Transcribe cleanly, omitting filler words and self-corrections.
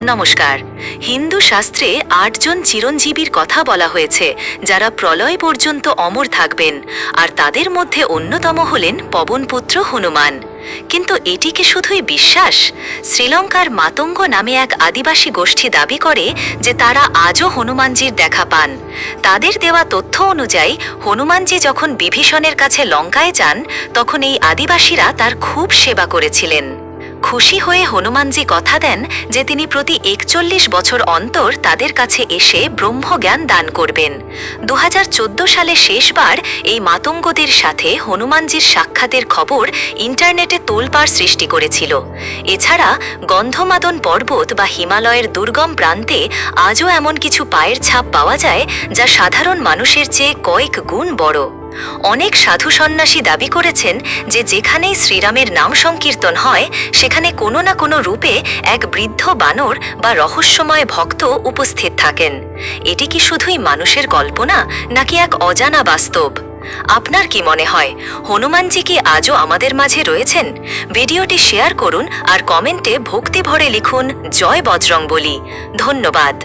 নমস্কার। হিন্দু শাস্ত্রে ৮ জন চিরঞ্জীবীর কথা বলা হয়েছে যারা প্রলয় পর্যন্ত অমর থাকবেন, আর তাদের মধ্যে অন্যতম হলেন পবনপুত্র হনুমান। কিন্তু এটি কি শুধুই বিশ্বাস? শ্রীলঙ্কার মাতঙ্গ নামে এক আদিবাসী গোষ্ঠী দাবি করে যে তারা আজও হনুমানজির দেখা পান। তাদের দেওয়া তথ্য অনুযায়ী হনুমানজি যখন বিভীষণের কাছে লঙ্কায় যান, তখন এই আদিবাসীরা তার খুব সেবা করেছিলেন। খুশি হয়ে হনুমানজি কথা দেন যে তিনি প্রতি ৪১ বছর অন্তর তাদের কাছে এসে ব্রহ্মজ্ঞান দান করবেন। ২০১৪ সালে শেষবার এই মাতঙ্গদের সাথে হনুমানজির সাক্ষাতের খবর ইন্টারনেটে তোলপাড় সৃষ্টি করেছিল। এছাড়া গন্ধমাদন পর্বত বা হিমালয়ের দুর্গম প্রান্তে আজও এমন কিছু পায়ের ছাপ পাওয়া যায় যা সাধারণ মানুষের চেয়ে কয়েক গুণ বড়। অনেক সাধু সন্ন্যাসী দাবি করেছেন যে যেখানেই শ্রীরামের নাম সংকীর্তন হয় সেখানে কোনো না কোনো রূপে এক বৃদ্ধ বানর বা রহস্যময় ভক্ত উপস্থিত থাকেন। এটি কি শুধুই মানুষের কল্পনা, নাকি এক অজানা বাস্তব? আপনার কি মনে হয়, হনুমানজি কি আজও আমাদের মাঝে রয়েছেন? ভিডিওটি শেয়ার করুন আর কমেন্টে ভক্তি ভরে লিখুন জয় বজরংবলী। ধন্যবাদ।